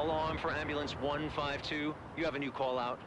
Alarm for ambulance 152. You have a new call out.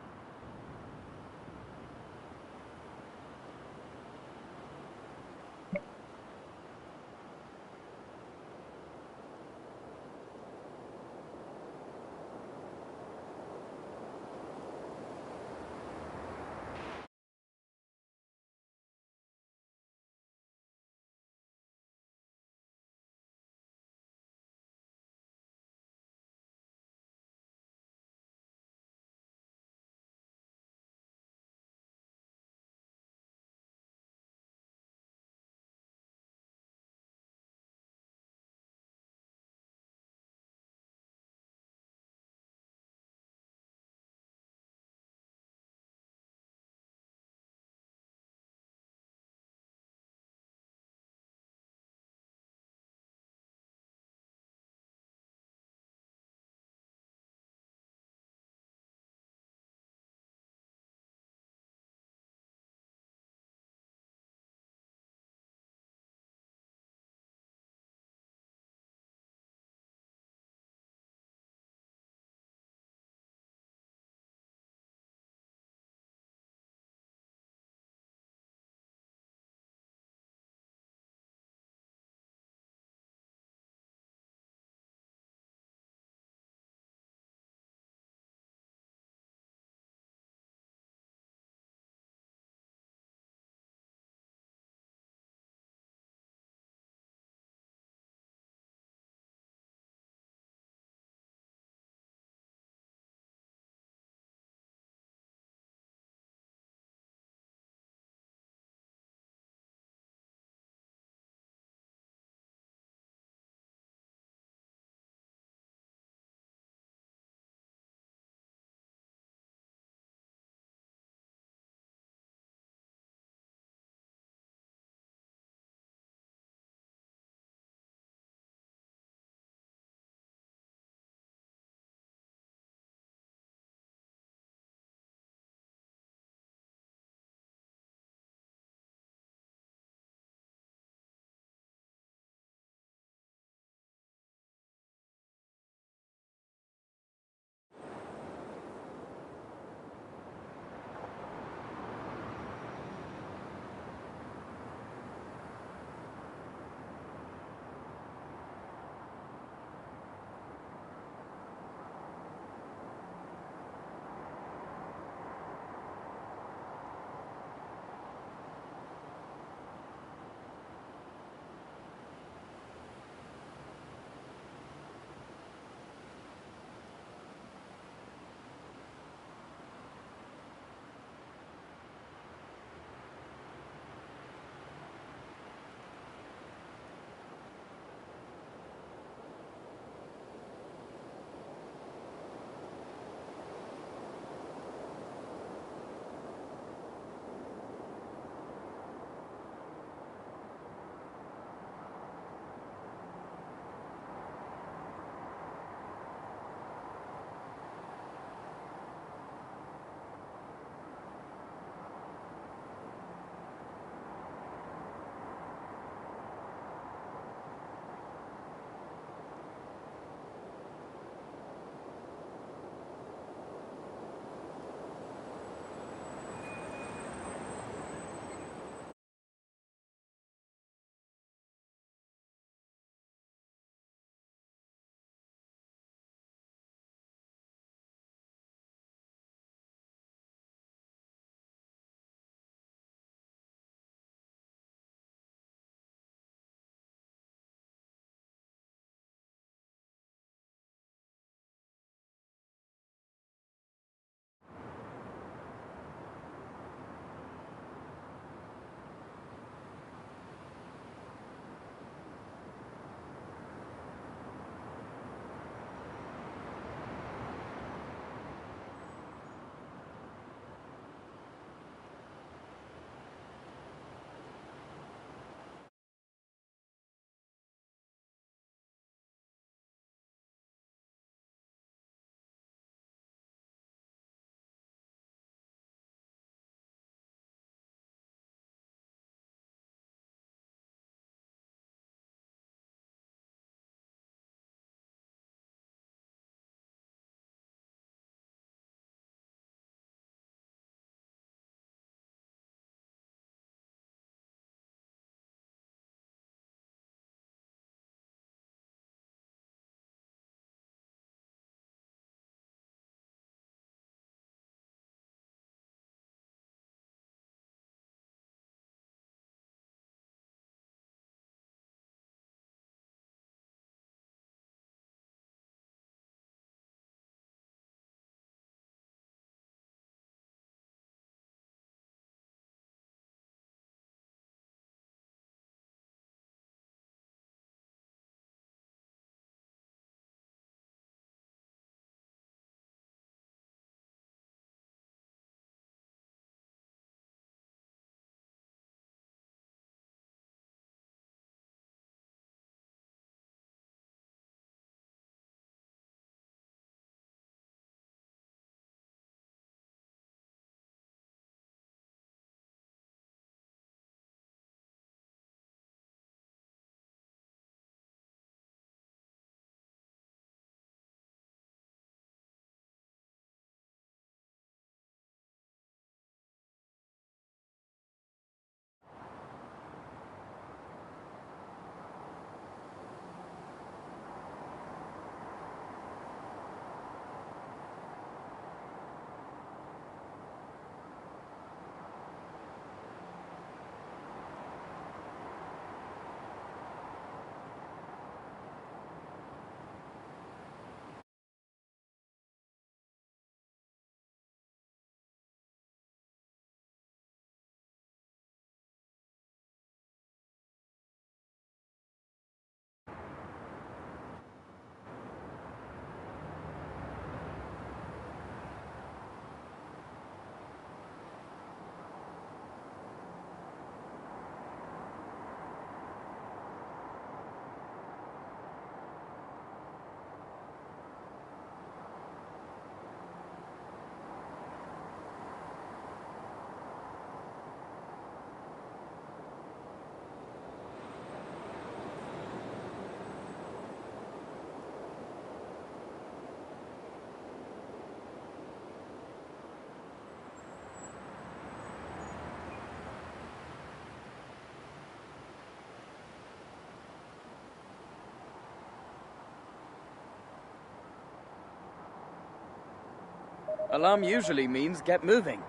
Alarm usually means get moving.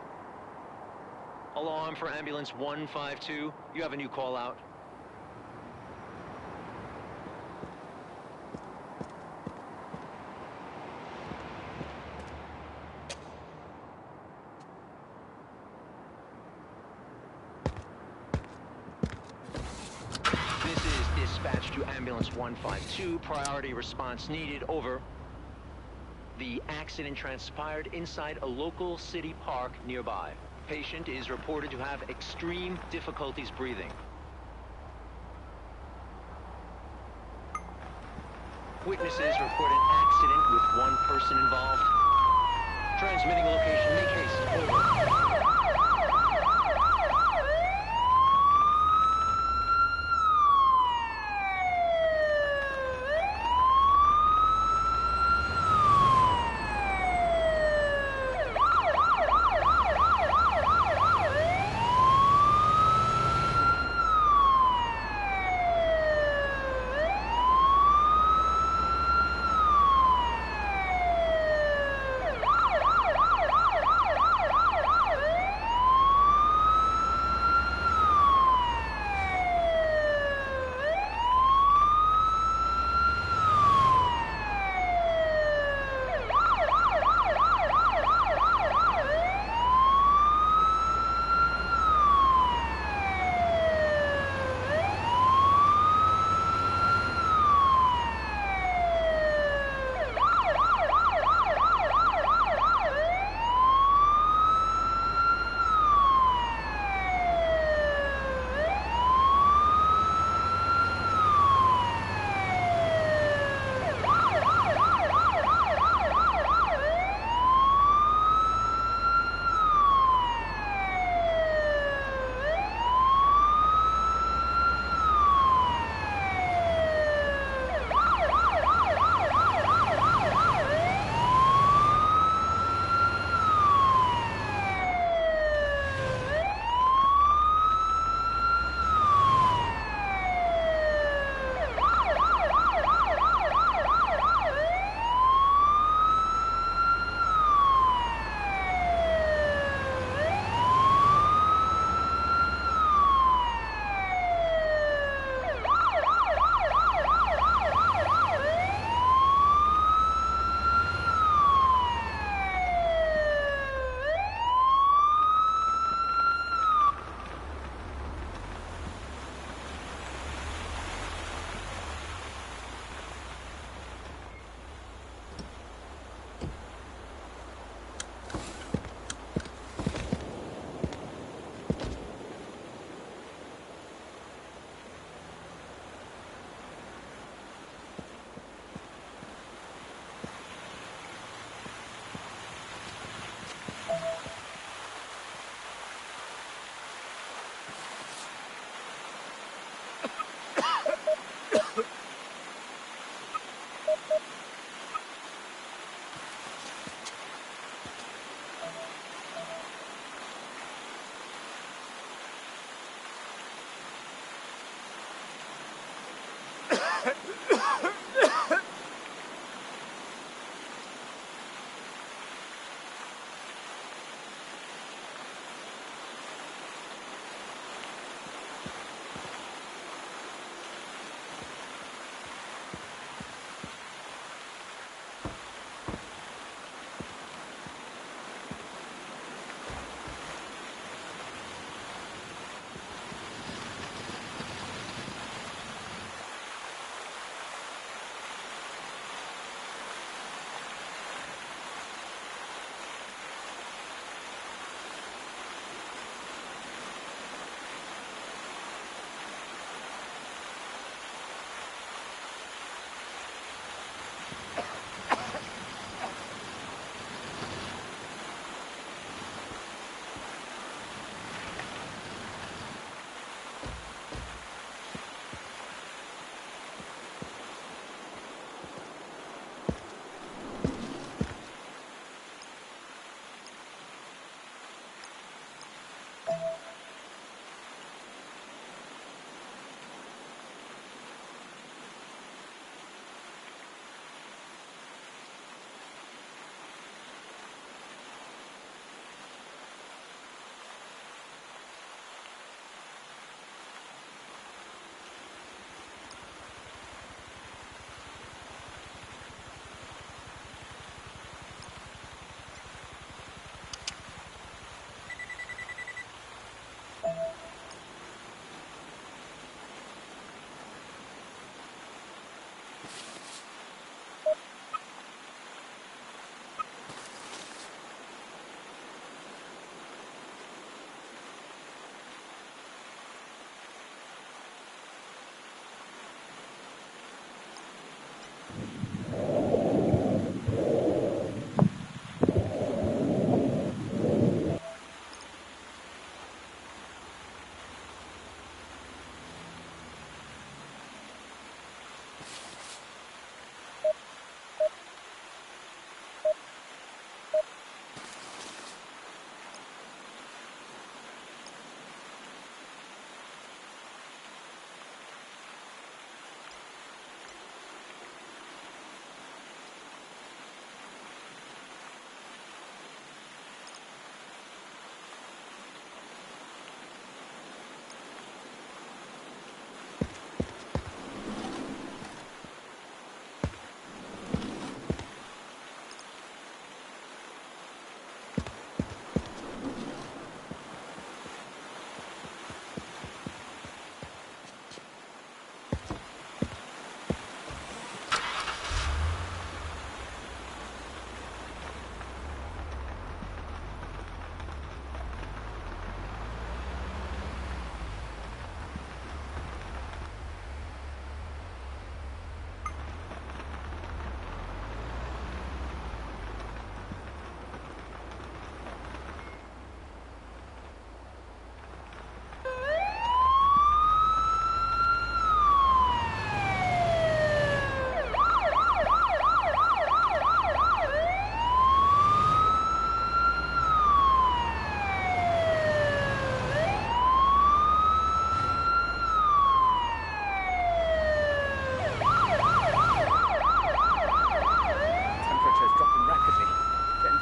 Alarm for ambulance 152. You have a new call out. This is dispatch to ambulance 152. Priority response needed. Over. The accident transpired inside a local city park nearby. Patient is reported to have extreme difficulties breathing. Witnesses report an accident with one person involved. Transmitting location. Make haste. Over.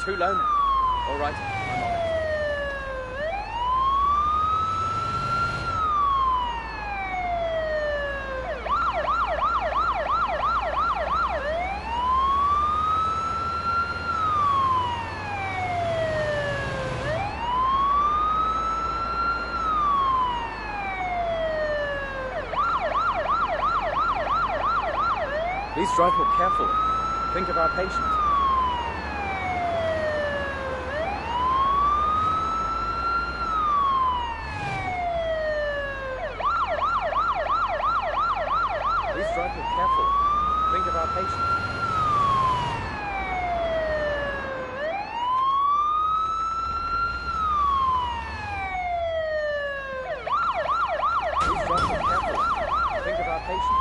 too low now. All right, I'm on it. Please drive more carefully. Think of our patient. Please drive more carefully. Think of our patient. Please drive more carefully. Think of our patient.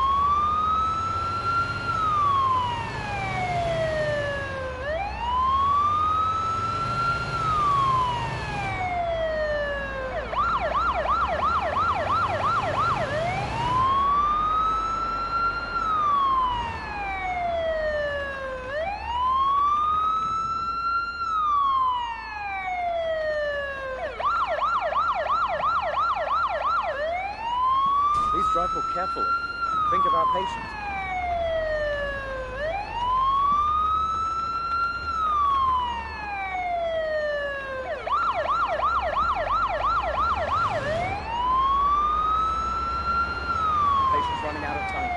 Please drive more carefully. Think of our patient. Patient's running out of time.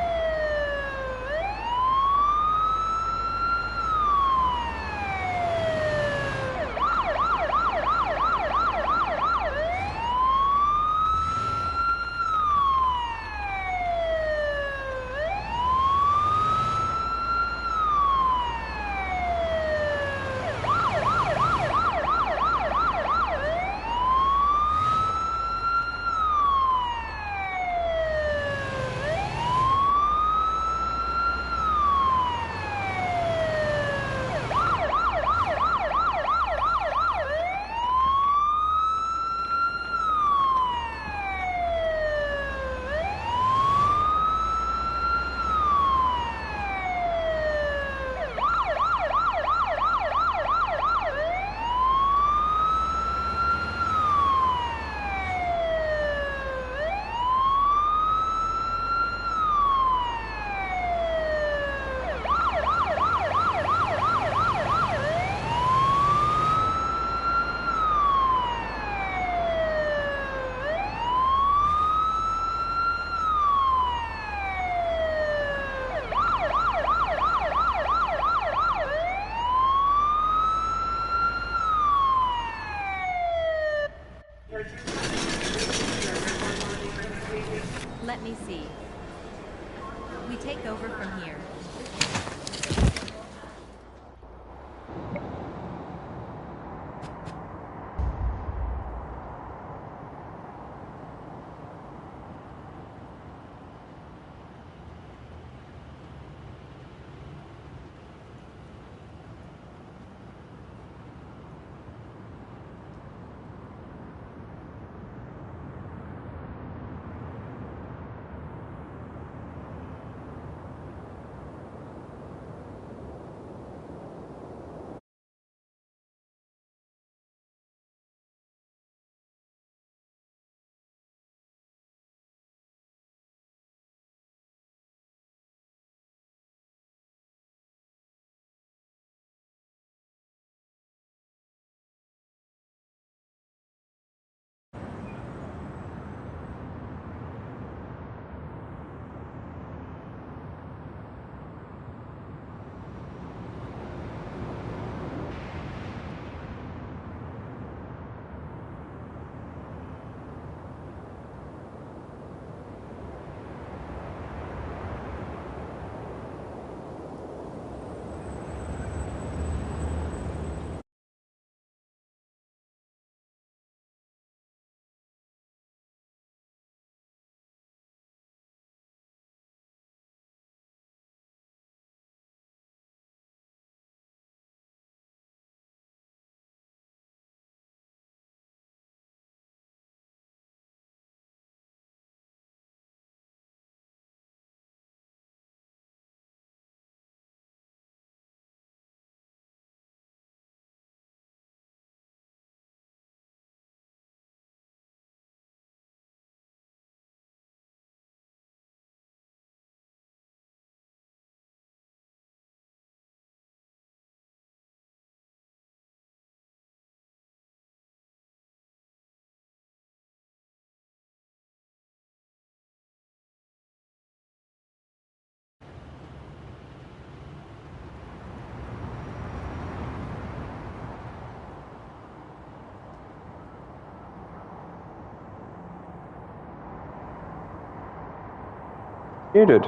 Muted.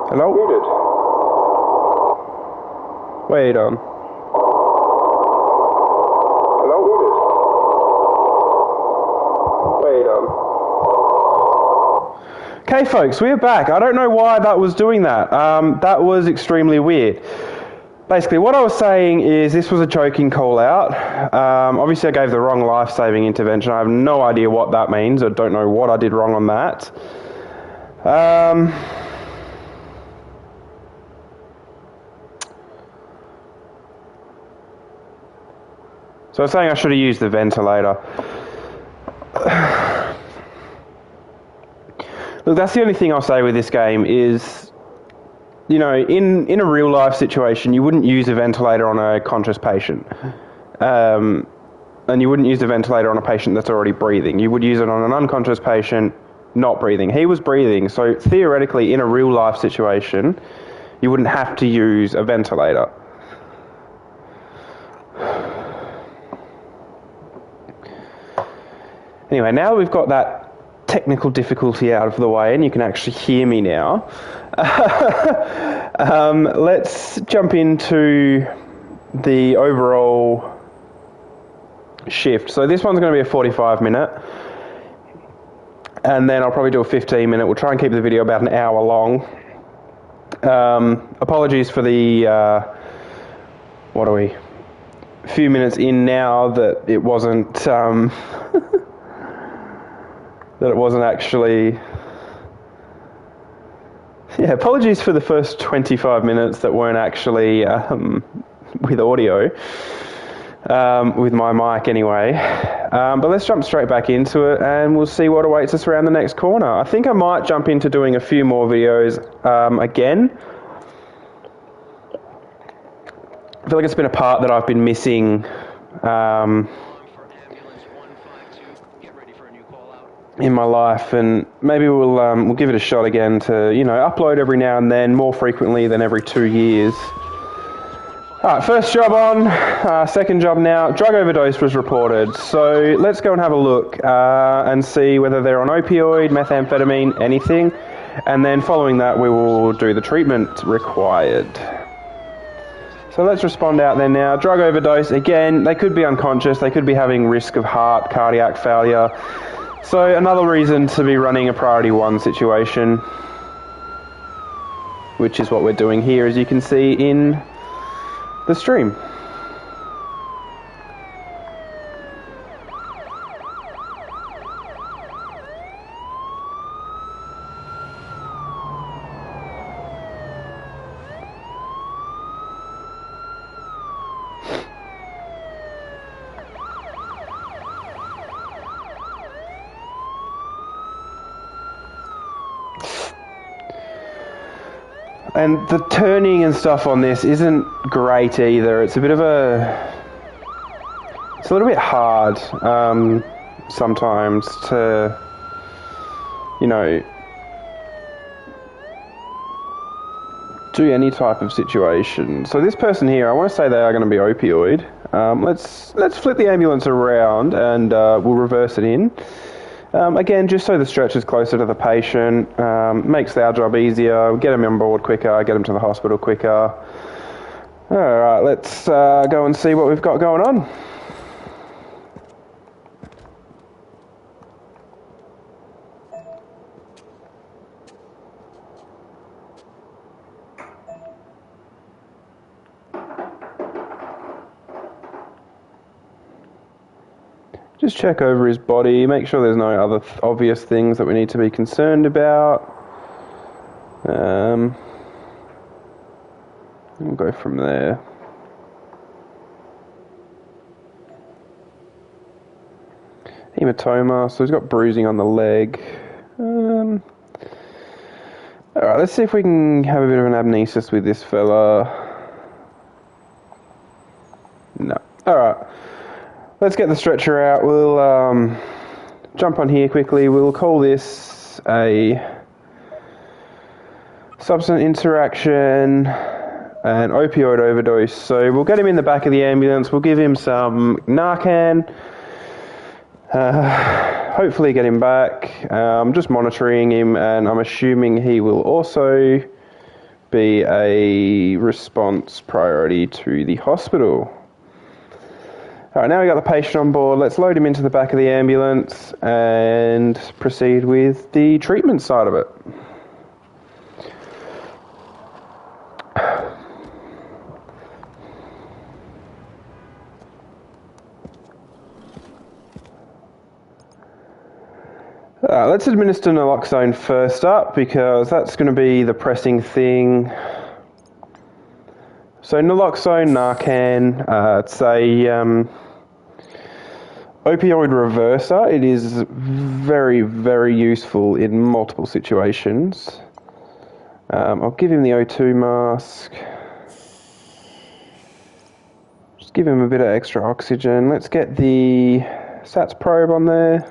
Hello? Muted. Wait on. Hello? Muted. Wait on. Okay, folks, we're back. I don't know why that was doing that. That was extremely weird. Basically, what I was saying is this was a choking call out. Obviously, I gave the wrong life-saving intervention. I have no idea what that means. I don't know what I did wrong on that. So I was saying I should have used the ventilator. Look, that's the only thing I'll say with this game is, you know, in a real life situation, you wouldn't use a ventilator on a conscious patient. And you wouldn't use a ventilator on a patient that's already breathing. You would use it on an unconscious patient not breathing. He was breathing, so theoretically, in a real life situation, you wouldn't have to use a ventilator. Anyway, now that we've got that technical difficulty out of the way and you can actually hear me now, let's jump into the overall shift. So this one's going to be a 45-minute, and then I'll probably do a 15-minute. We'll try and keep the video about an hour long. Apologies for the, what are we, a few minutes in now that it wasn't, that it wasn't actually... Yeah, apologies for the first 25 minutes that weren't actually with audio, with my mic anyway. But let's jump straight back into it and we'll see what awaits us around the next corner. I think I might jump into doing a few more videos again. I feel like it's been a part that I've been missing in my life, and maybe we'll give it a shot again to, you know, upload every now and then, more frequently than every 2 years. Alright, first job on, second job now. Drug overdose was reported, so let's go and have a look and see whether they're on opioid, methamphetamine, anything, and then following that we will do the treatment required. So let's respond out there now. Drug overdose, again, they could be unconscious, they could be having risk of heart, cardiac failure. So another reason to be running a priority 1 situation, which is what we're doing here, as you can see in the stream. And the turning and stuff on this isn't great either. It's a bit of it's a little bit hard sometimes to, you know, do any type of situation. So this person here, I want to say they are going to be opioid. Let's flip the ambulance around and we'll reverse it in. Again, just so the stretch is closer to the patient, makes our job easier, get them on board quicker, get them to the hospital quicker. Alright, let's go and see what we've got going on. Just check over his body, make sure there's no other obvious things that we need to be concerned about. We'll go from there. Hematoma, so he's got bruising on the leg. Alright, let's see if we can have a bit of an amnesis with this fella. No. Alright. Let's get the stretcher out. We'll jump on here quickly. We'll call this a substance interaction and opioid overdose. So we'll get him in the back of the ambulance. We'll give him some Narcan. Hopefully get him back. I'm just monitoring him, and I'm assuming he will also be a response priority to the hospital. Alright, now we got the patient on board. Let's load him into the back of the ambulance and proceed with the treatment side of it. Let's administer naloxone first up, because that's going to be the pressing thing. So naloxone, Narcan, it's a opioid reverser. It is very, very useful in multiple situations. I'll give him the O2 mask. Just give him a bit of extra oxygen. Let's get the SATS probe on there.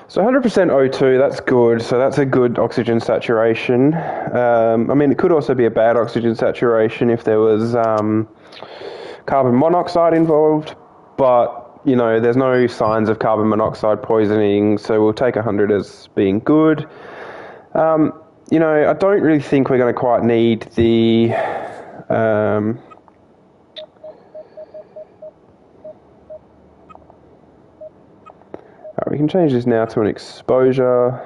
So 100% O2, that's good. So that's a good oxygen saturation. I mean, it could also be a bad oxygen saturation if there was carbon monoxide involved, but, you know, there's no signs of carbon monoxide poisoning, so we'll take 100 as being good. You know, I don't really think we're going to quite need the... we can change this now to an exposure.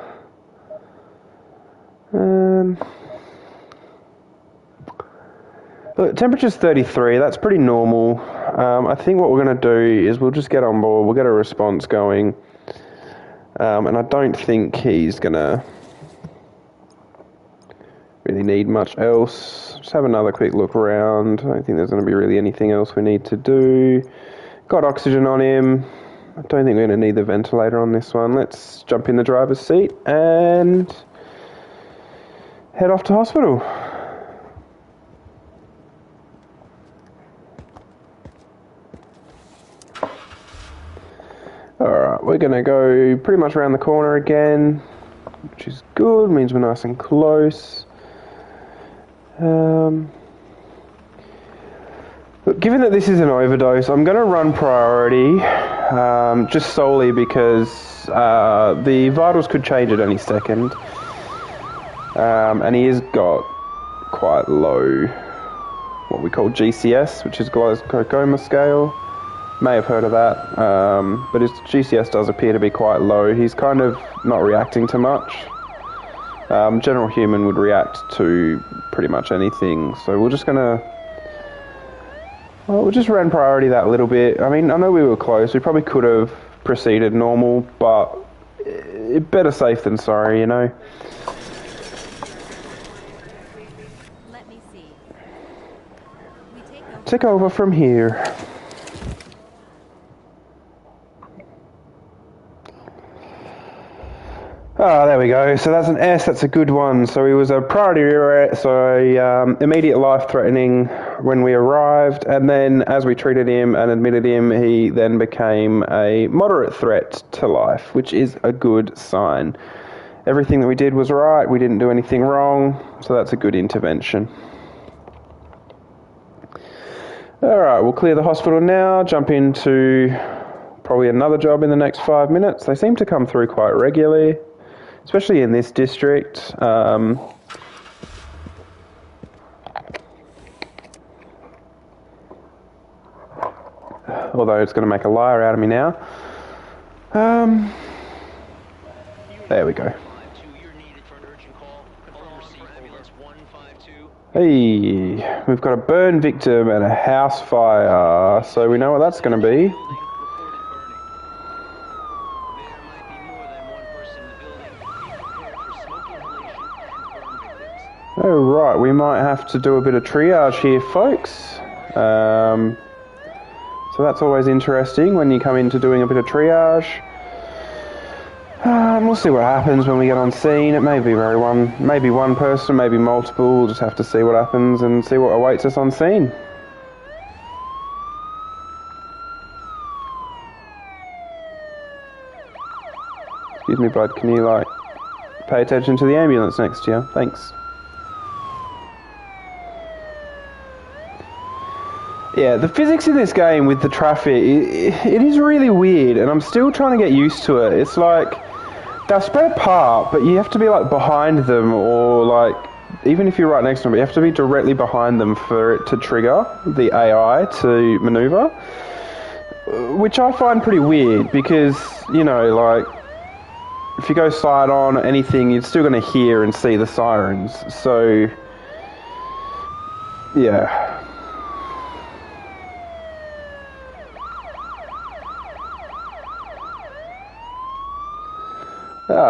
Look, temperature's 33, that's pretty normal. I think what we're going to do is we'll just get on board, we'll get a response going. And I don't think he's going to really need much else. Just have another quick look around. I don't think there's going to be really anything else we need to do. Got oxygen on him. I don't think we're going to need the ventilator on this one. Let's jump in the driver's seat and head off to hospital. Alright, we're going to go pretty much around the corner again, which is good, means we're nice and close. Look, given that this is an overdose, I'm going to run priority, just solely because the vitals could change at any second. And he has got quite low, what we call GCS, which is glaucoma scale. May have heard of that, but his GCS does appear to be quite low. He's kind of not reacting to much. General human would react to pretty much anything, so we're just gonna... Well, we'll just run priority that little bit. I mean, I know we were close. We probably could have proceeded normal, but better safe than sorry, you know. Let me see. Take over from here. Ah, there we go. So that's an S. That's a good one. So he was a priority, so immediate life-threatening when we arrived, and then as we treated him and admitted him, he then became a moderate threat to life, which is a good sign. Everything that we did was right. We didn't do anything wrong, so that's a good intervention. All right, we'll clear the hospital now. Jump into probably another job in the next 5 minutes. They seem to come through quite regularly, especially in this district. Although it's going to make a liar out of me now. There we go. Hey, we've got a burn victim and a house fire, so we know what that's going to be. Oh, right, we might have to do a bit of triage here, folks. So that's always interesting when you come into doing a bit of triage. We'll see what happens when we get on scene. It may be maybe one person, maybe multiple. We'll just have to see what happens and see what awaits us on scene. Excuse me, bud, can you, pay attention to the ambulance next to you? Thanks. Yeah, the physics in this game with the traffic, it is really weird, and I'm still trying to get used to it. It's like, they're spread apart, but you have to be like behind them, or like, even if you're right next to them, you have to be directly behind them for it to trigger the AI to maneuver. Which I find pretty weird, because, you know, like, if you go side on or anything, you're still going to hear and see the sirens. So, yeah.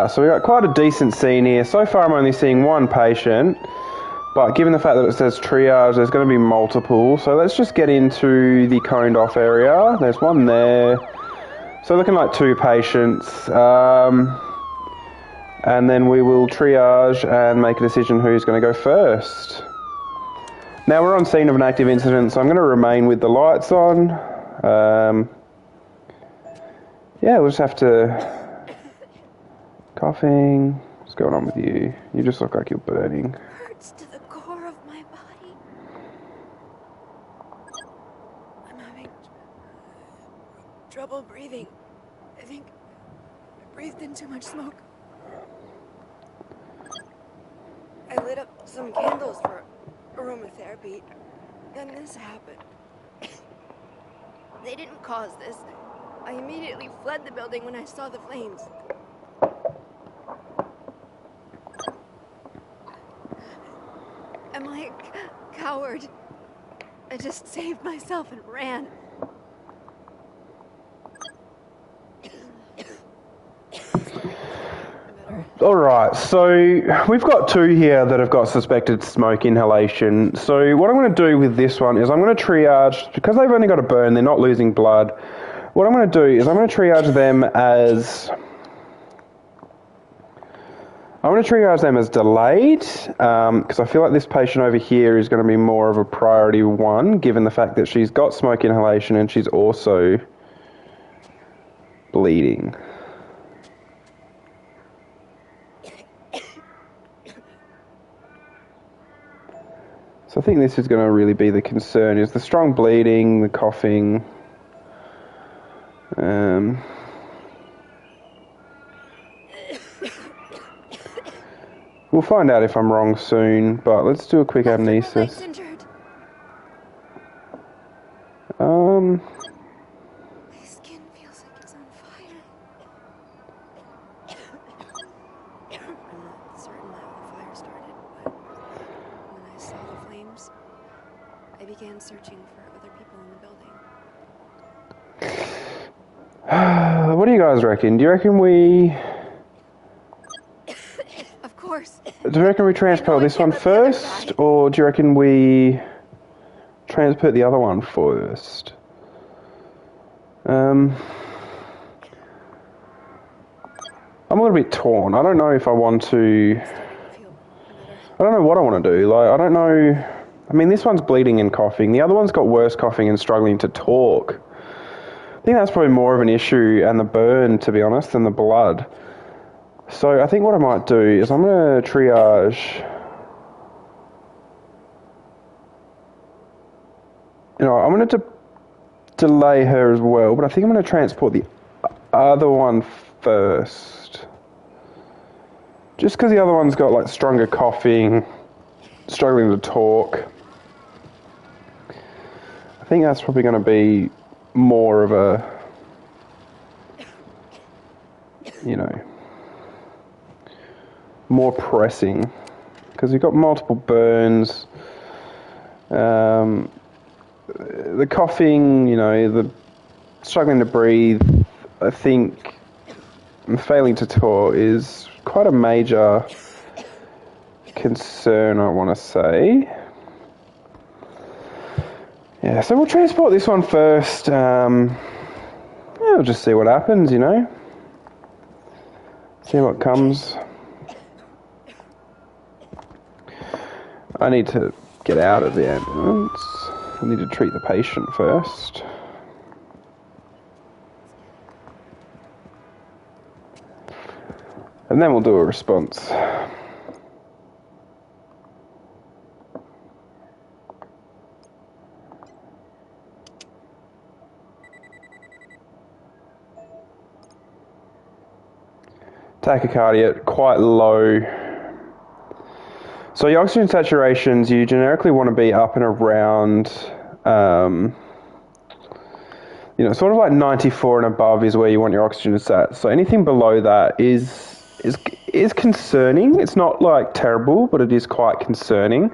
So we got quite a decent scene here. So far I'm only seeing one patient, but given the fact that it says triage, there's going to be multiple. So let's just get into the coned off area. There's one there. So looking like 2 patients. And then we will triage and make a decision who's going to go first. Now we're on scene of an active incident, so I'm going to remain with the lights on. Yeah, we'll just have to... Coughing. What's going on with you? You just look like you're burning. Hurts to the core of my body. I'm having trouble breathing. I think I breathed in too much smoke. I lit up some candles for aromatherapy. Then this happened. They didn't cause this. I immediately fled the building when I saw the flames. Am I a coward? I just saved myself and ran. Alright, so we've got 2 here that have got suspected smoke inhalation. So what I'm going to do with this one is I'm going to triage, because they've only got a burn, they're not losing blood. What I'm going to do is I'm going to triage them as... I'm going to triage them as delayed, because I feel like this patient over here is going to be more of a priority 1, given the fact that she's got smoke inhalation and she's also bleeding. So I think this is going to really be the concern, is the strong bleeding, the coughing. We'll find out if I'm wrong soon, but let's do a quick amnesis. My skin feels like it's on fire. I'm not certain how the fire started, but when I saw the flames, I began searching for other people in the building. What do you guys reckon? Do you reckon we... Of course. Do you reckon we transport this one first, or do you reckon we transport the other one first? I'm a little bit torn. I don't know if I want to... I don't know what I want to do. Like, I don't know... I mean, this one's bleeding and coughing. The other one's got worse coughing and struggling to talk. I think that's probably more of an issue, and the burn, to be honest, than the blood. So I think what I might do is I'm going to triage... You know, I'm going to delay her as well, but I think I'm going to transport the other one first. Just because the other one's got like stronger coughing, struggling to talk. I think that's probably going to be more of a, you know, more pressing, because you've got multiple burns. The coughing, you know, the struggling to breathe, I think, and failing to talk is quite a major concern, I want to say. Yeah, so we'll transport this one first. Yeah, we'll just see what happens, you know. See what comes. I need to get out of the ambulance. I need to treat the patient first. And then we'll do a response. tachycardia, quite low. So your oxygen saturations, you generically want to be up and around, sort of like 94 and above is where you want your oxygen sat. So anything below that is concerning. It's not like terrible, but it is quite concerning.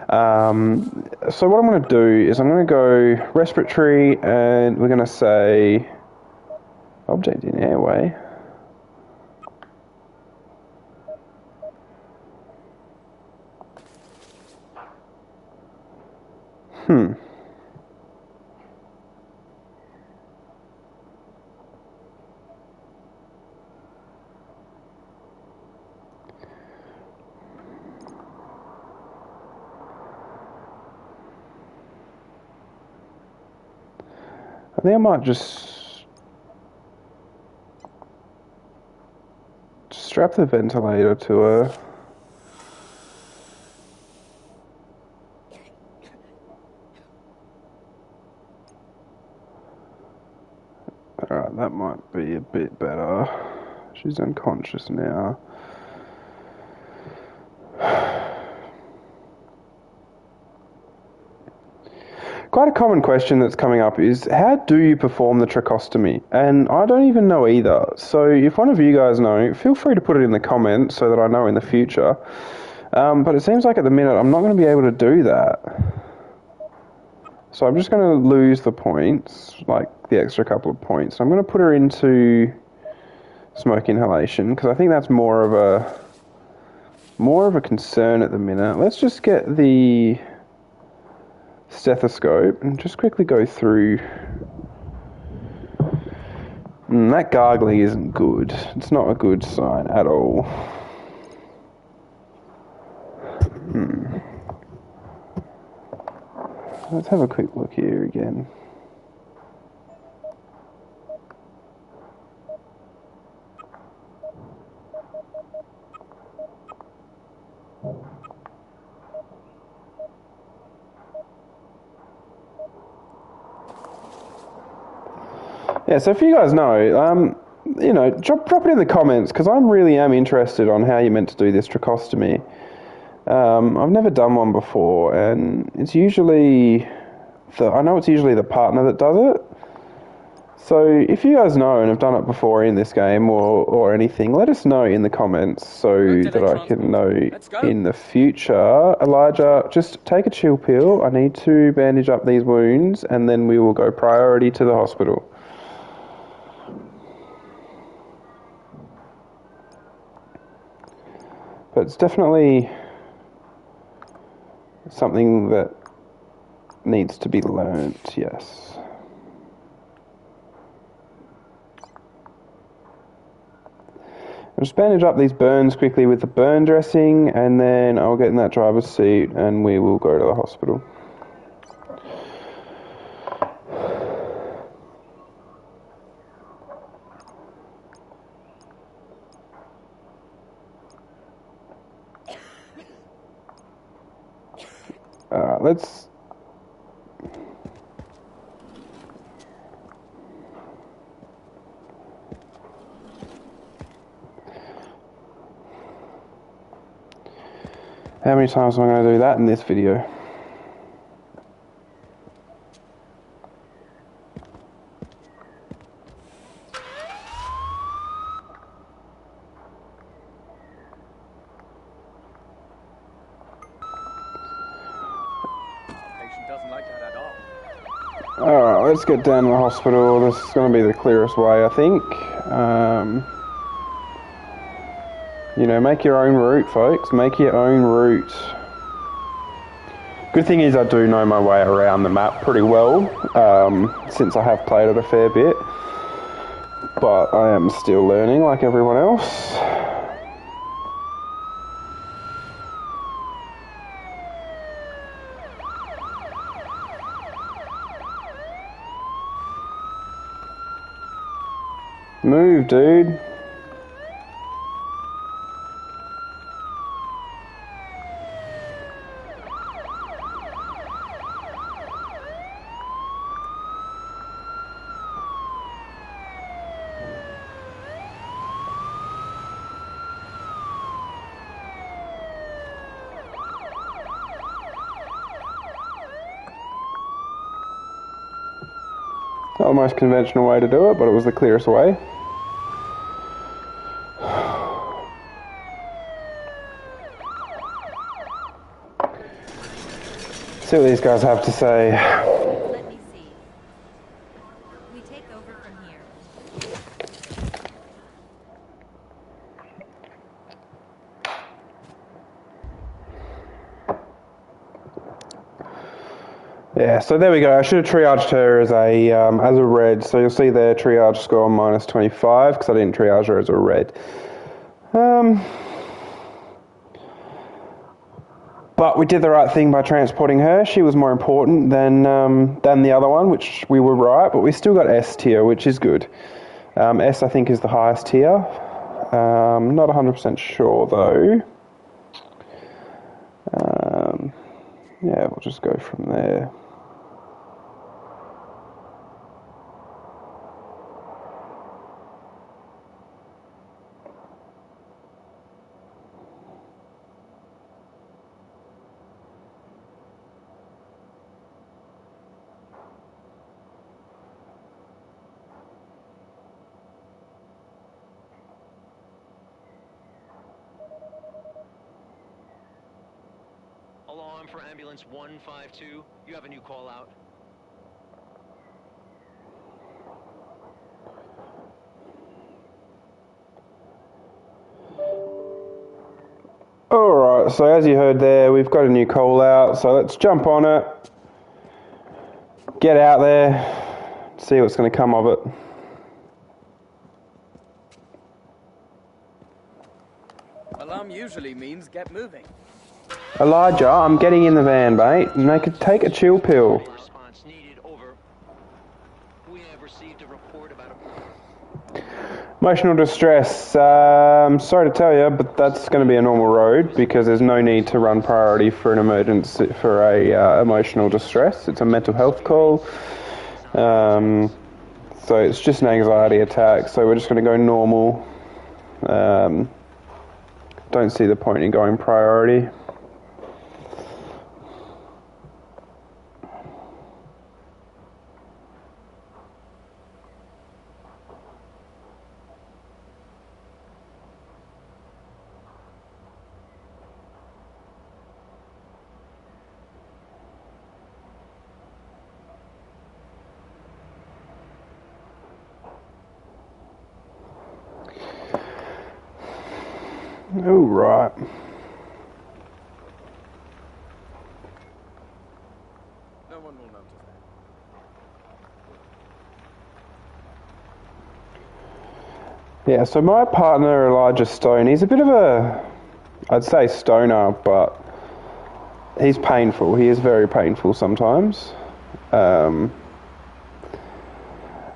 So what I'm going to do is I'm going to go respiratory, and we're going to say object in airway. I think I might just strap the ventilator to her. Alright, that might be a bit better. She's unconscious now. Quite a common question that's coming up is, how do you perform the tracheostomy? And I don't even know either. So if one of you guys know, feel free to put it in the comments so that I know in the future. But it seems like at the minute I'm not going to be able to do that. So I'm just going to lose the points, like the extra couple of points. I'm going to put her into smoke inhalation because I think that's more of a concern at the minute. Let's just get the stethoscope and just quickly go through. That gargling isn't good. It's not a good sign at all. Let's have a quick look here again. Yeah, so if you guys know, drop it in the comments because I really am interested on how you're meant to do this tracheostomy. I've never done one before, and it's usually the partner that does it. So if you guys know and have done it before in this game or anything, let us know in the comments so that I can know in the future. Elijah, just take a chill pill. I need to bandage up these wounds, and then we will go priority to the hospital. But it's definitely something that needs to be learnt, yes. I'll just bandage up these burns quickly with the burn dressing, and then I'll get in that driver's seat and we will go to the hospital. Let's... How many times am I going to do that in this video? Alright, let's get down to the hospital. This is going to be the clearest way, I think. Make your own route, folks. Make your own route. Good thing is I do know my way around the map pretty well, since I have played it a fair bit. But I am still learning like everyone else. Move, dude. Not the most conventional way to do it, but it was the clearest way. See what these guys have to say. Let me see. We take over from here. Yeah, so there we go. I should have triaged her as a red. So you'll see their triage score minus 25 because I didn't triage her as a red. But we did the right thing by transporting her. She was more important than the other one, which we were right. But we still got S tier, which is good. S I think is the highest tier. Not 100% sure though. Yeah, we'll just go from there. Alarm for ambulance 152. You have a new call out. Alright, so as you heard there, we've got a new call out, so let's jump on it, get out there, see what's going to come of it. Alarm usually means get moving. Elijah, I'm getting in the van, mate. Take a chill pill. Response needed. Over. We have received a report about Emotional distress. Sorry to tell you, but that's going to be a normal road because there's no need to run priority for an emergency for a emotional distress. It's a mental health call. So it's just an anxiety attack. So we're just going to go normal. Don't see the point in going priority. Oh, right. No one will notice that. Yeah, so my partner, Elijah Stone, he's a bit of a, I'd say stoner, but he's painful. He is very painful sometimes.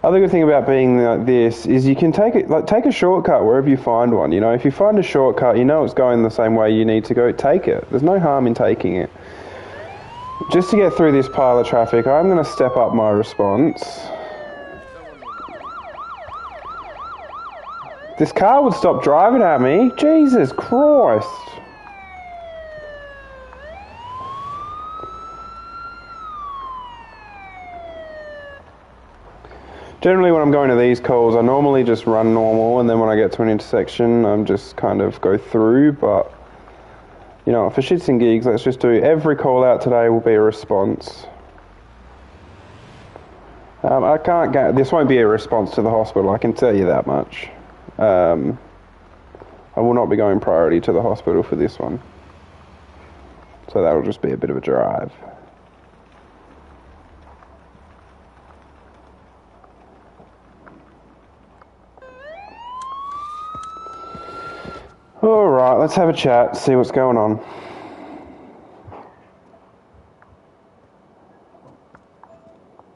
Other good thing about being like this is you can take a shortcut wherever you find one. You know, if you find a shortcut, you know it's going the same way you need to go. Take it. There's no harm in taking it. Just to get through this pile of traffic, I'm going to step up my response. This car would stop driving at me. Jesus Christ. Generally when I'm going to these calls, I normally just run normal, and then when I get to an intersection, I'm just kind of go through, but, you know, for shits and gigs, let's just do every call out today will be a response. I can't get, this won't be a response to the hospital, I can tell you that much. I will not be going priority to the hospital for this one. So that'll just be a bit of a drive. Alright, let's have a chat, see what's going on.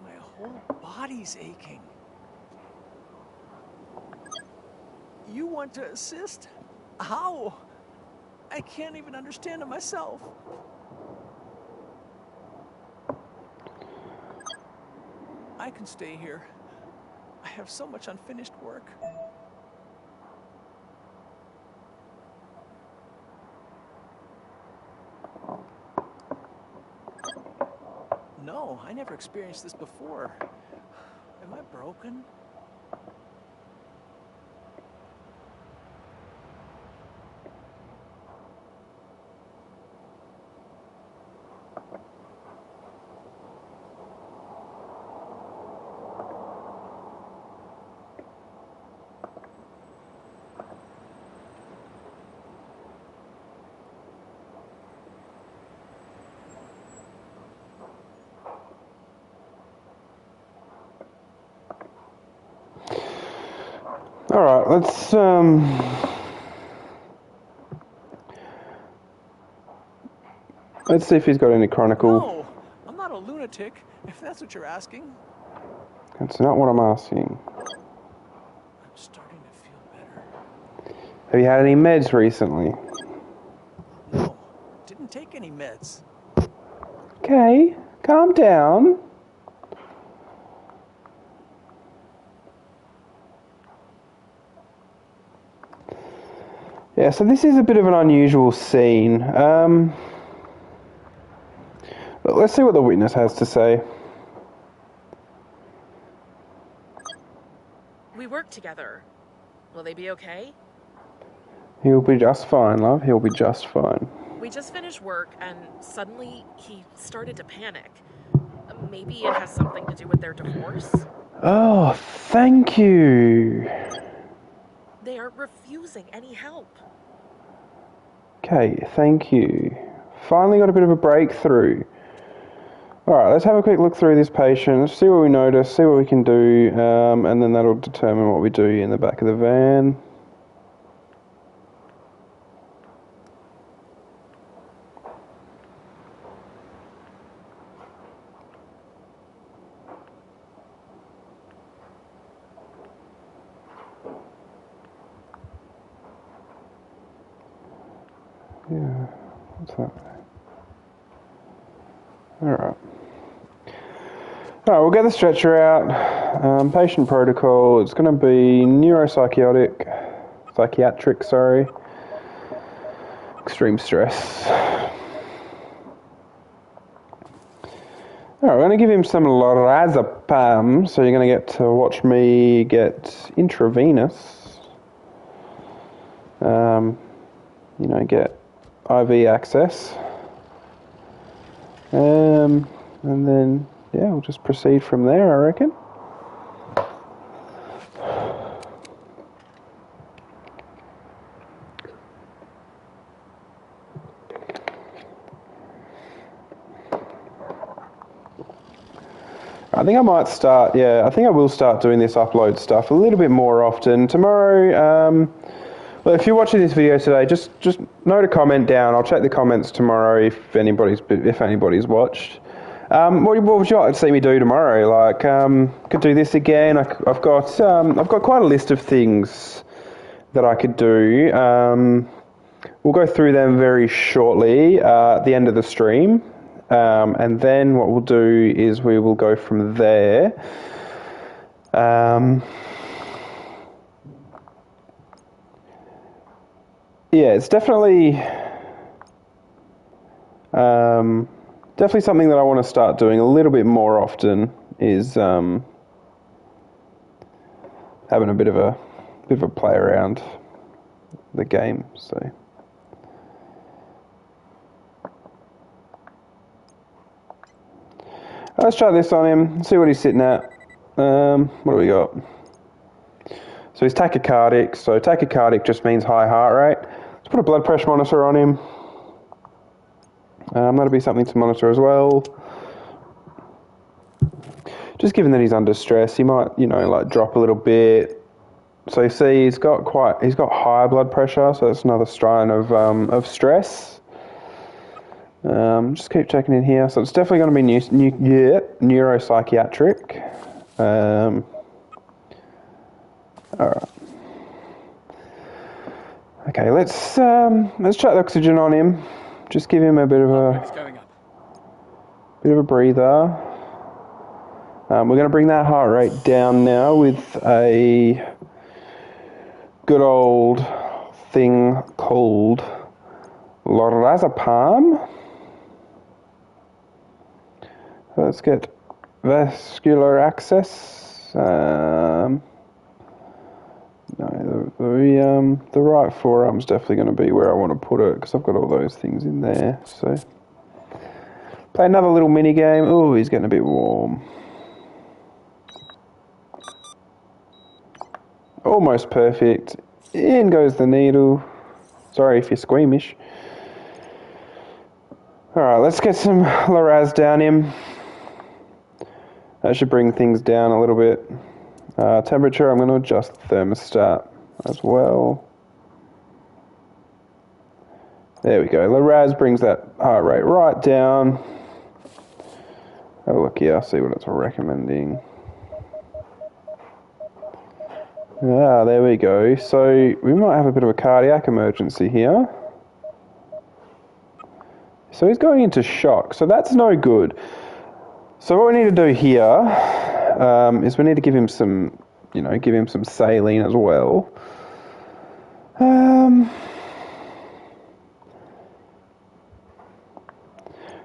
My whole body's aching. You want to assist? How? I can't even understand it myself. I can stay here. I have so much unfinished work. No, I never experienced this before. Am I broken? All right, let's see if he's got any chronicle. No, I'm not a lunatic, if that's what you're asking. That's not what I'm asking. I'm starting to feel better. Have you had any meds recently? No, didn't take any meds. Okay, calm down. Yeah, so this is a bit of an unusual scene. But let's see what the witness has to say. We work together. Will they be okay? He'll be just fine, love. He'll be just fine. We just finished work and suddenly he started to panic. Maybe it has something to do with their divorce? Oh, thank you. They are refusing any help. Okay, thank you. Finally got a bit of a breakthrough. Alright, let's have a quick look through this patient, see what we notice, see what we can do, and then that'll determine what we do in the back of the van. Yeah, what's that? Alright. Alright, we'll get the stretcher out. Patient protocol, it's going to be psychiatric, sorry. Extreme stress. Alright, we're going to give him some lorazepam, so you're going to get to watch me get intravenous. Get IV access. And then, yeah, we'll just proceed from there, I reckon. I think I might start, I think I will start doing this upload stuff a little bit more often. Tomorrow, well, if you're watching this video today, just note a comment down. I'll check the comments tomorrow if anybody's watched. What would you like to see me do tomorrow? Like, could do this again. I've got quite a list of things that I could do. We'll go through them very shortly at the end of the stream, and then what we'll do is we will go from there. Yeah, it's definitely something that I want to start doing a little bit more often. Is having a bit of a play around the game. So let's try this on him. See what he's sitting at. What do we got? So he's tachycardic. So tachycardic just means high heart rate. Let's put a blood pressure monitor on him. That'll be something to monitor as well. Just given that he's under stress, he might, drop a little bit. So you see, he's got high blood pressure, so that's another sign of stress. Just keep checking in here. So it's definitely going to be neuropsychiatric. All right. Okay, let's check the oxygen on him. Just give him a bit of a breather. We're going to bring that heart rate down now with a good old thing called lorazepam. So let's get vascular access. No, the right forearm's definitely going to be where I want to put it because I've got all those things in there. So, play another little mini game. Oh, he's getting a bit warm. Almost perfect. In goes the needle. Sorry if you're squeamish. Alright, let's get some Lorazepam him. That should bring things down a little bit. Temperature, I'm going to adjust the thermostat as well. There we go. Loraz brings that heart rate right down. Have a look here, see what it's recommending. Ah, there we go. So we might have a bit of a cardiac emergency here. So he's going into shock, so that's no good. So what we need to do here is we need to give him some, give him some saline as well.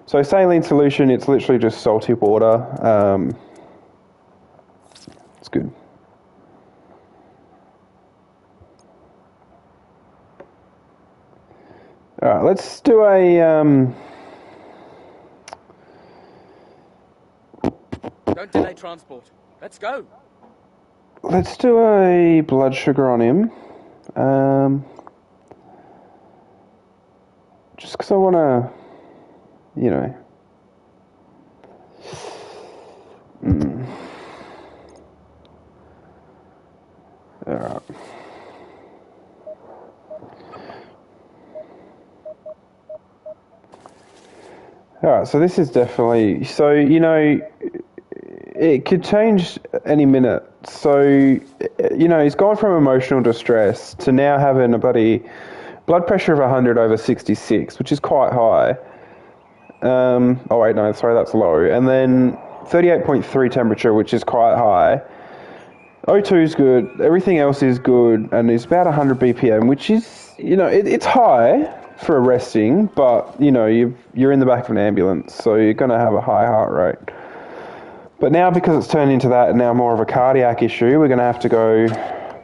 So saline solution, it's literally just salty water. It's good. Alright, let's do a... Don't delay transport. Let's go. Let's do a blood sugar on him. Just because I want to, Alright. Alright, so this is definitely... So, it could change any minute. So, he's gone from emotional distress to now having a bloody blood pressure of 100/66, which is quite high. Oh wait, no, sorry, that's low. And then 38.3 temperature, which is quite high. O2 is good, everything else is good, and it's about 100 BPM, which is, it's high for arresting, but, you're in the back of an ambulance, so you're going to have a high heart rate. But now, because it's turned into that and now more of a cardiac issue, we're going to have to go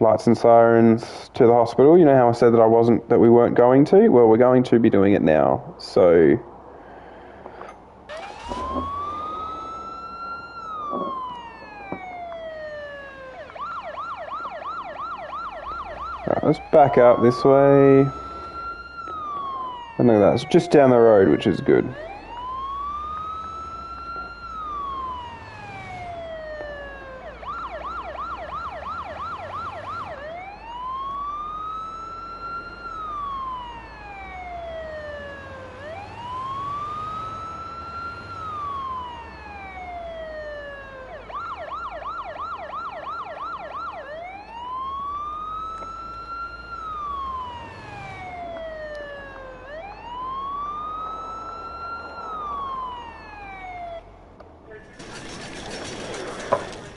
lights and sirens to the hospital. You know how I said that we weren't going to? Well, we're going to be doing it now. So, alright, let's back up this way. And look at that, it's just down the road, which is good.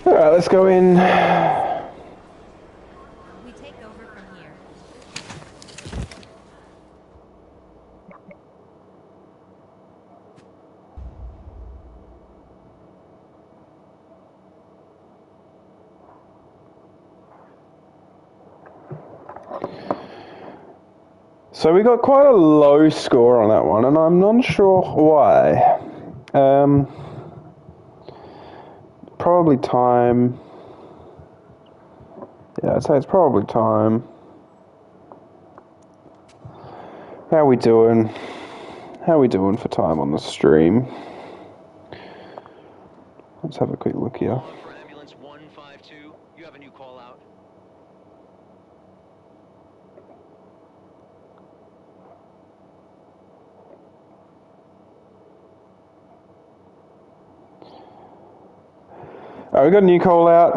Alright, let's go in. We take over from here. So we got quite a low score on that one, and I'm not sure why. Probably time. Yeah, I'd say it's probably time. How we doing? How we doing for time on the stream? Let's have a quick look here. For ambulance 152, you have a new call out. Alright, we've got a new call out.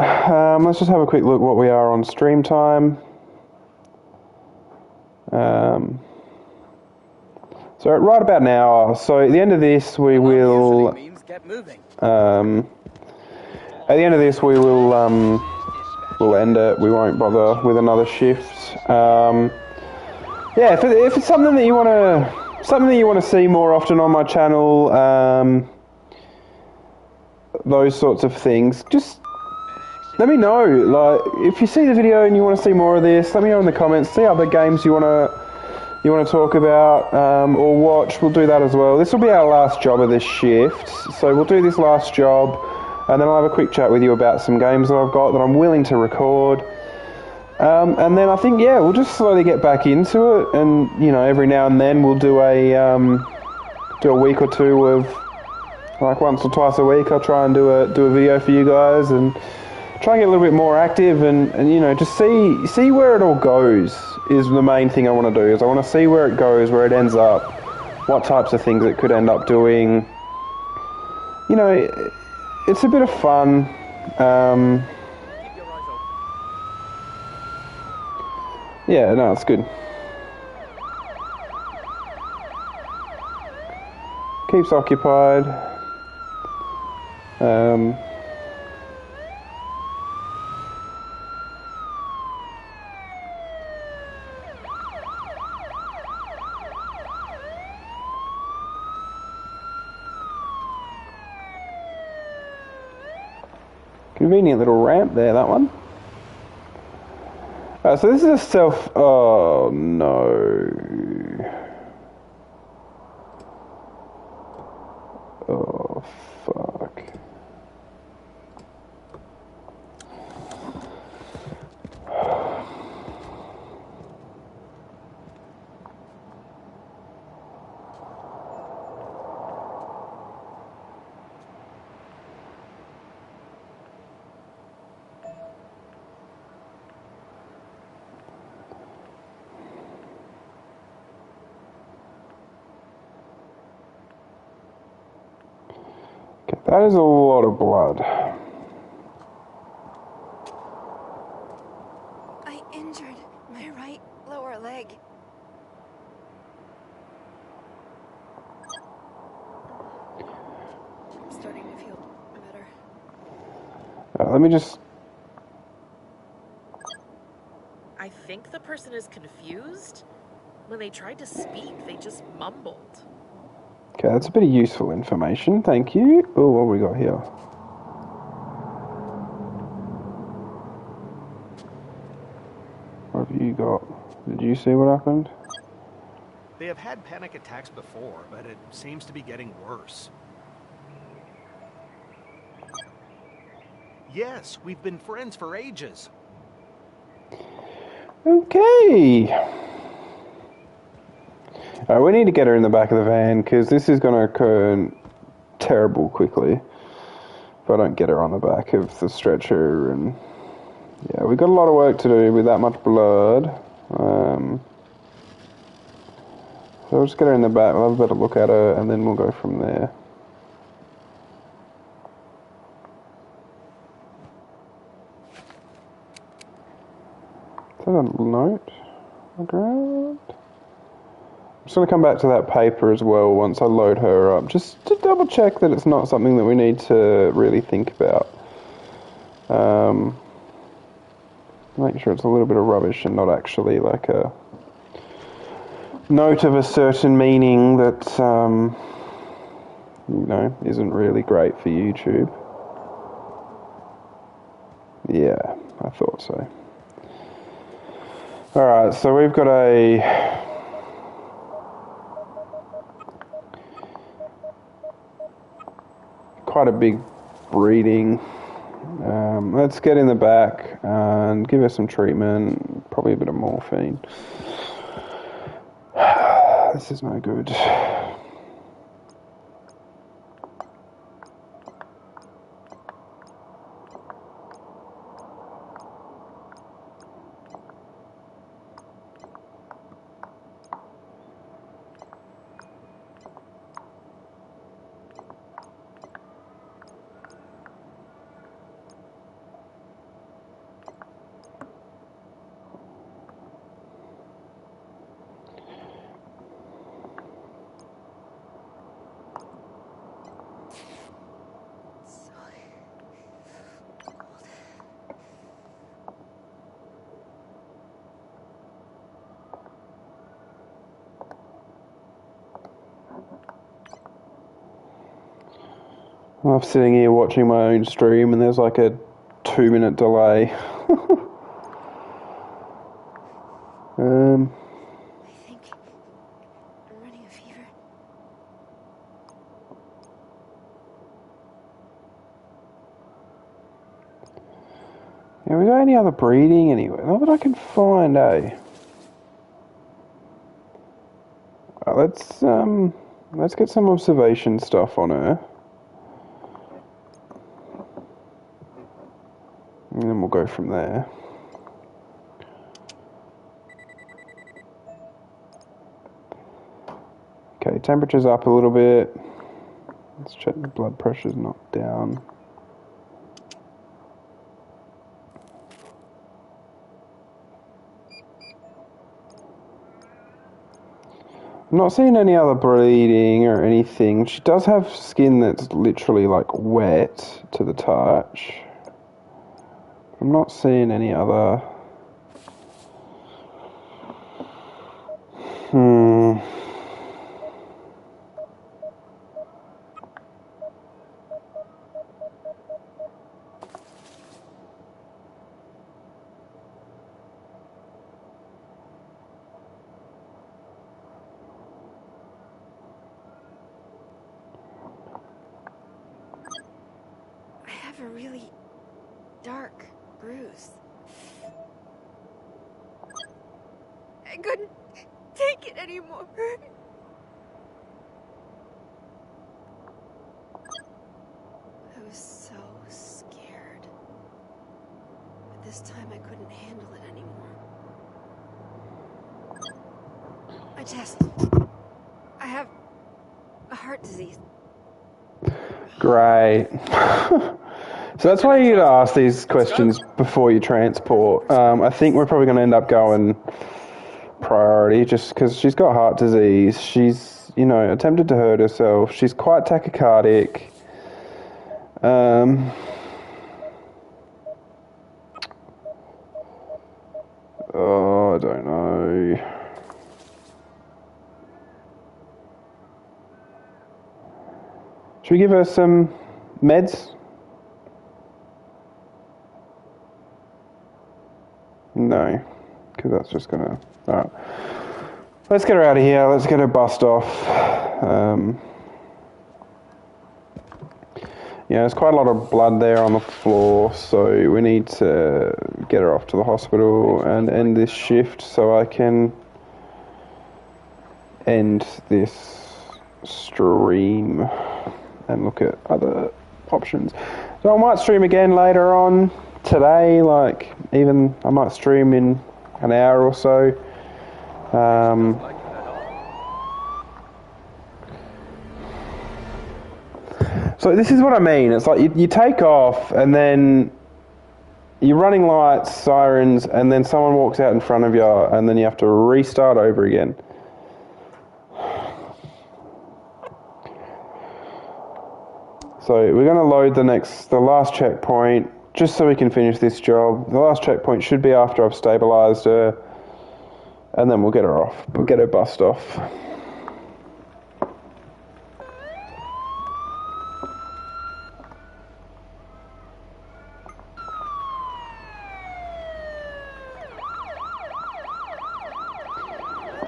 Let's just have a quick look what we are on stream time. So right about an hour. So at the end of this we will at the end of this we will we'll end it. We won't bother with another shift. Yeah, if it's something that you want to see more often on my channel, those sorts of things, just let me know. Like, if you see the video and you want to see more of this, let me know in the comments. See other games you want to talk about or watch. We'll do that as well. This will be our last job of this shift, so we'll do this last job, and then I'll have a quick chat with you about some games that I've got that I'm willing to record. And then I think, yeah, we'll just slowly get back into it, and you know, every now and then we'll do a week or two of, like, once or twice a week. I'll try and do a video for you guys and try and get a little bit more active, and you know, just see where it all goes is the main thing I want to do. Is I want to see where it goes, where it ends up, what types of things it could end up doing. You know, it's a bit of fun. Yeah, no, it's good. Keeps occupied. Convenient little ramp there, that one. So this is a self... Oh, no. Oh, fuck. That is a lot of blood. I injured my right lower leg. I'm starting to feel better. Let me just... I think the person is confused. When they tried to speak, they just mumbled. Okay, that's a bit of useful information, thank you. Oh, what have we got here? What have you got? Did you see what happened? They have had panic attacks before, but it seems to be getting worse. Yes, we've been friends for ages. Okay. We need to get her in the back of the van, because this is going to occur terrible quickly if I don't get her on the back of the stretcher. And yeah, we've got a lot of work to do with that much blood. So we'll just get her in the back, we'll have a better look at her, and then we'll go from there. Is that a note on the ground? I'm just going to come back to that paper as well once I load her up, just to double check that it's not something that we need to really think about. Make sure it's a little bit of rubbish and not actually like a note of a certain meaning that, you know, isn't really great for YouTube. Yeah, I thought so. Alright, so we've got quite a big bleeding. Let's get in the back and give her some treatment, probably a bit of morphine. This is no good. I'm sitting here watching my own stream, and there's like a 2-minute delay. I think I'm running a fever. Yeah, we got any other breeding anywhere? Not that I can find, eh? Let's get some observation stuff on her. And then we'll go from there. Okay, temperature's up a little bit. Let's check the blood pressure's not down. I'm not seeing any other bleeding or anything. She does have skin that's literally like wet to the touch. I'm not seeing any other... I have a really dark bruise. I couldn't take it anymore. I was so scared. But this time I couldn't handle it anymore. My chest. I have a heart disease. Great. So that's why you ask these questions before you transport. I think we're probably going to end up going priority just because she's got heart disease. She's, attempted to hurt herself. She's quite tachycardic. I don't know. Should we give her some meds? No, because that's just gonna... Alright. Let's get her out of here. Let's get her bussed off. Yeah, there's quite a lot of blood there on the floor, so we need to get her off to the hospital and end this shift so I can end this stream and look at other options. So I might stream again later on today, even I might stream in an hour or so. So this is what I mean. It's like you take off and then you're running lights, sirens, and then someone walks out in front of you and then you have to restart over again. So we're going to load the last checkpoint just so we can finish this job. The last checkpoint should be after I've stabilised her, and then we'll get her off. We'll get her bussed off.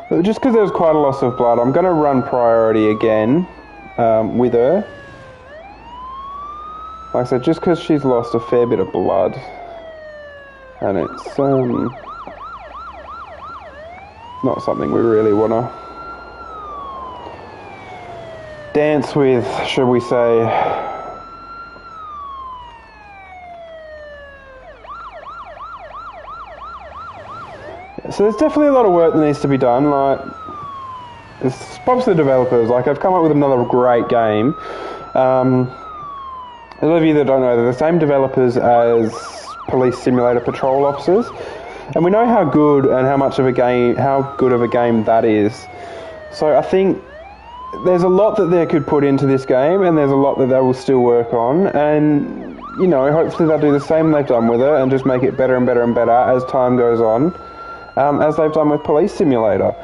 But just because there was quite a loss of blood, I'm going to run priority again with her. Like I said, just because she's lost a fair bit of blood, and it's not something we really want to dance with, should we say. So there's definitely a lot of work that needs to be done. It's props to the developers. I've come up with another great game. Those of you that don't know, they're the same developers as Police Simulator Patrol Officers, and we know how good and how good of a game that is. So I think there's a lot that they could put into this game, and there's a lot that they will still work on, and hopefully they'll do the same they've done with it and just make it better and better and better as time goes on, as they've done with Police Simulator.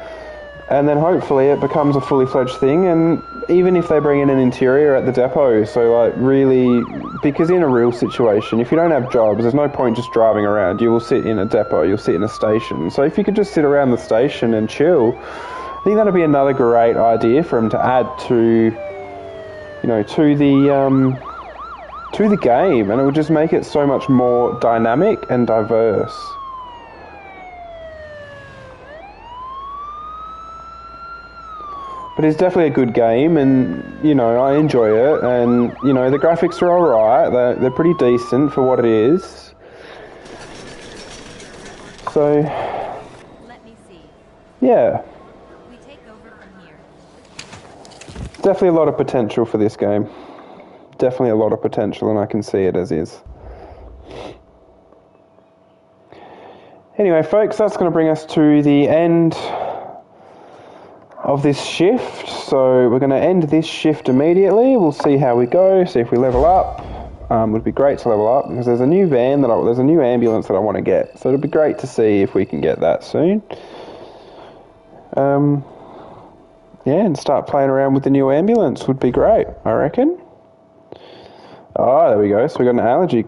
and then hopefully it becomes a fully fledged thing. And even if they bring in an interior at the depot, so like really, because in a real situation, if you don't have jobs, there's no point just driving around. You will sit in a depot, you'll sit in a station. So if you could just sit around the station and chill, I think that'd be another great idea for them to add to, you know, to the game, and it would just make it so much more dynamic and diverse. But it's definitely a good game, and, you know, I enjoy it, and, you know, the graphics are alright, they're pretty decent for what it is. So, Let me see. yeah, We take over from here. definitely a lot of potential for this game. Definitely a lot of potential, and I can see it as is. Anyway, folks, that's going to bring us to the end of this shift. So we're going to end this shift immediately. We'll see how we go, see if we level up. Would be great to level up because there's a new van there's a new ambulance that I want to get. So it'll be great to see if we can get that soon. Yeah, and start playing around with the new ambulance would be great, I reckon. Oh, there we go. So we got an allergy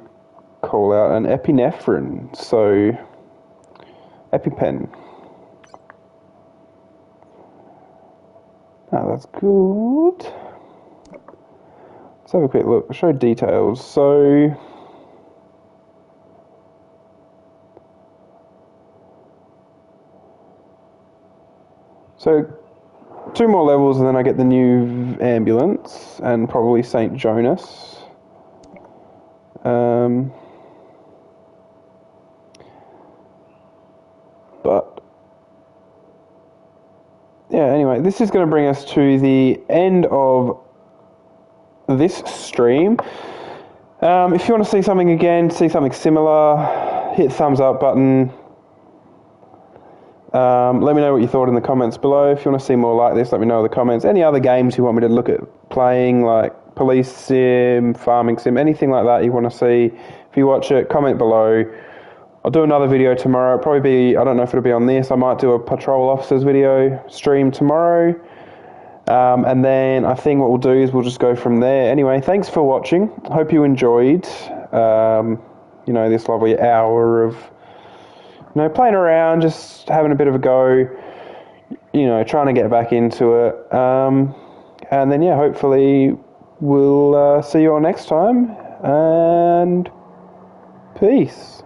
call out, an epinephrine. So EpiPen. Oh, that's good. Let's have a quick look. Show details. So two more levels and then I get the new ambulance and probably St. Jonas. But yeah, anyway, this is going to bring us to the end of this stream. If you want to see something again, see something similar, hit the thumbs up button. Let me know what you thought in the comments below. If you want to see more like this, let me know in the comments. Any other games you want me to look at playing, like Police Sim, Farming Sim, anything like that you want to see, if you watch it, comment below. I'll do another video tomorrow. It'll probably be, I don't know if it'll be on this, I might do a patrol officers video stream tomorrow. And then I think what we'll do is we'll just go from there. Anyway, thanks for watching. Hope you enjoyed, you know, this lovely hour of, you know, playing around, just having a bit of a go, you know, trying to get back into it. And then, yeah, hopefully we'll see you all next time. And peace.